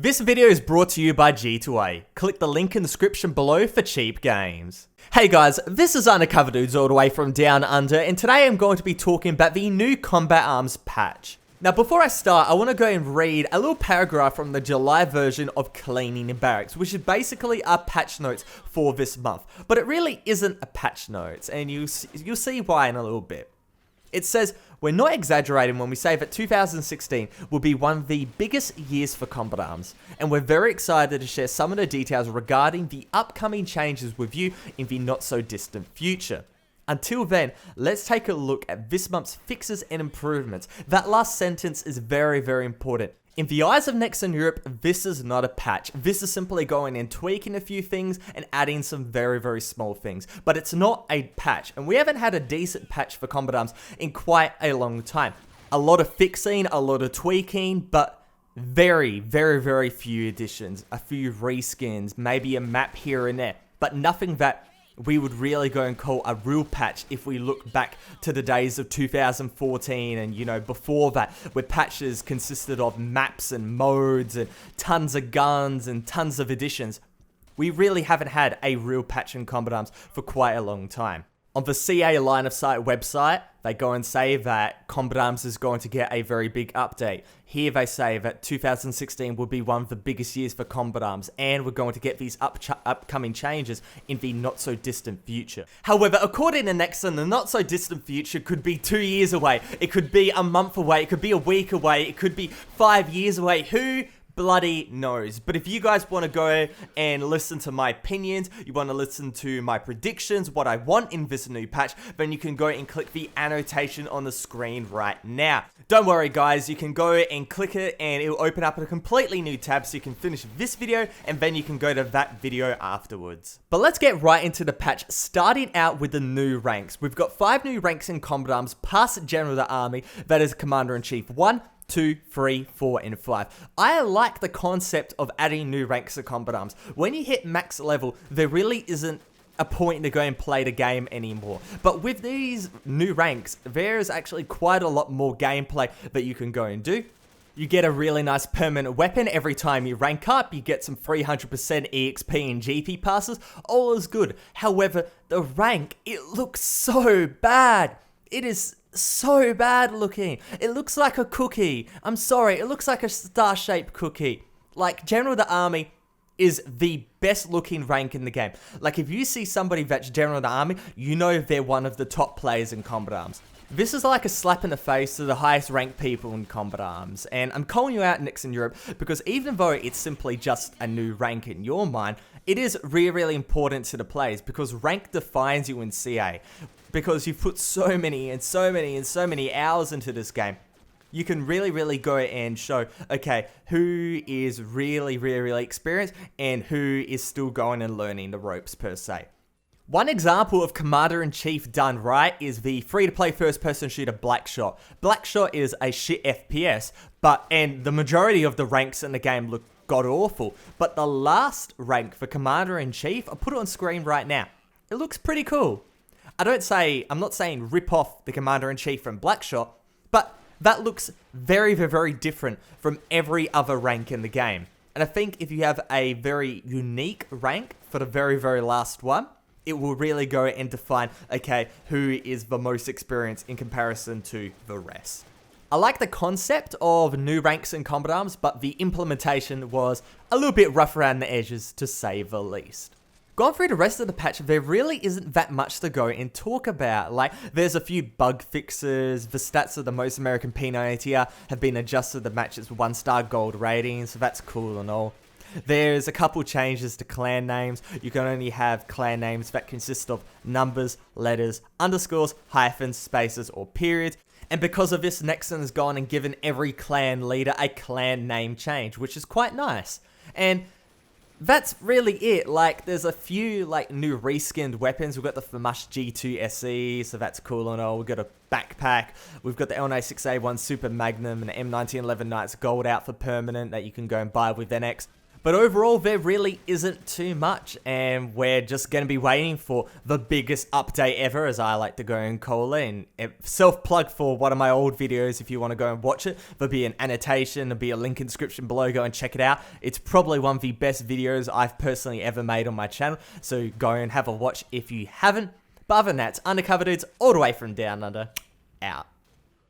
This video is brought to you by G2A. Click the link in the description below for cheap games. Hey guys, this is Undercover Dudes all the way from Down Under, and today I'm going to be talking about the new Combat Arms patch. Now before I start, I want to go and read a little paragraph from the July version of Cleaning in Barracks, which is basically our patch notes for this month. But it really isn't a patch notes, and you'll see why in a little bit. It says, we're not exaggerating when we say that 2016 will be one of the biggest years for Combat Arms, and we're very excited to share some of the details regarding the upcoming changes with you in the not so distant future. Until then, let's take a look at this month's fixes and improvements. That last sentence is very, very important. In the eyes of Nexon Europe, this is not a patch. This is simply going and tweaking a few things and adding some very, very small things. But it's not a patch, and we haven't had a decent patch for Combat Arms in quite a long time. A lot of fixing, a lot of tweaking, but very, very, very few additions. A few reskins, maybe a map here and there, but nothing that we would really go and call a real patch if we look back to the days of 2014 and, you know, before that, where patches consisted of maps and modes and tons of guns and tons of additions. We really haven't had a real patch in Combat Arms for quite a long time. On the CA line of sight website, they go and say that Combat Arms is going to get a very big update. Here they say that 2016 will be one of the biggest years for Combat Arms, and we're going to get these upcoming changes in the not so distant future. However, according to Nexon, the not so distant future could be 2 years away. It could be a month away. It could be a week away. It could be 5 years away. Who bloody knows? But if you guys want to go and listen to my opinions, you want to listen to my predictions, what I want in this new patch, then you can go and click the annotation on the screen right now. Don't worry guys, you can go and click it and it will open up a completely new tab, so you can finish this video and then you can go to that video afterwards. But let's get right into the patch, starting out with the new ranks. We've got 5 new ranks in Combat Arms past General of the Army, that is Commander-in-Chief 1, 2, 3, 4, and 5. I like the concept of adding new ranks to Combat Arms. When you hit max level, there really isn't a point to go and play the game anymore. But with these new ranks, there is actually quite a lot more gameplay that you can go and do. You get a really nice permanent weapon every time you rank up. You get some 300% EXP and GP passes. All is good. However, the rank, it looks so bad. It is so bad looking. It looks like a cookie. I'm sorry, it looks like a star-shaped cookie. Like, General of the Army is the best looking rank in the game. Like, if you see somebody that's General of the Army, you know they're one of the top players in Combat Arms. This is like a slap in the face to the highest ranked people in Combat Arms, and I'm calling you out, Nexon Europe, because even though it's simply just a new rank in your mind, it is really, really important to the players, because rank defines you in CA. Because you've put so many hours into this game, you can really go and show, okay, who is really experienced and who is still going and learning the ropes per se. One example of Commander-in-Chief done right is the free-to-play first-person shooter Blackshot. Blackshot is a shit FPS, and the majority of the ranks in the game look god-awful. But the last rank for Commander-in-Chief, I'll put it on screen right now. It looks pretty cool. I'm not saying rip off the Commander-in-Chief from Blackshot, but that looks very different from every other rank in the game. And I think if you have a very unique rank for the very last one, it will really go and define, okay, who is the most experienced in comparison to the rest. I like the concept of new ranks in Combat Arms, but the implementation was a little bit rough around the edges, to say the least. Going through the rest of the patch, there really isn't that much to go and talk about. Like, there's a few bug fixes, the stats of the most American P90 have been adjusted to match its 1-star gold rating, so that's cool and all. There's a couple changes to clan names. You can only have clan names that consist of numbers, letters, underscores, hyphens, spaces, or periods. And because of this, Nexon has gone and given every clan leader a clan name change, which is quite nice. And that's really it. Like, there's a few like new reskinned weapons. We've got the FAMAS G2 SE, so that's cool and all. We've got a backpack. We've got the L96A1 Super Magnum and the M1911 Knights Gold out for permanent that you can go and buy with NX. But overall, there really isn't too much, and we're just going to be waiting for the biggest update ever, as I like to go and call it. And self-plug for one of my old videos if you want to go and watch it. There'll be an annotation, there'll be a link in the description below, go and check it out. It's probably one of the best videos I've personally ever made on my channel, so go and have a watch if you haven't. But other than that, it's Undercover Dudes all the way from Down Under, out.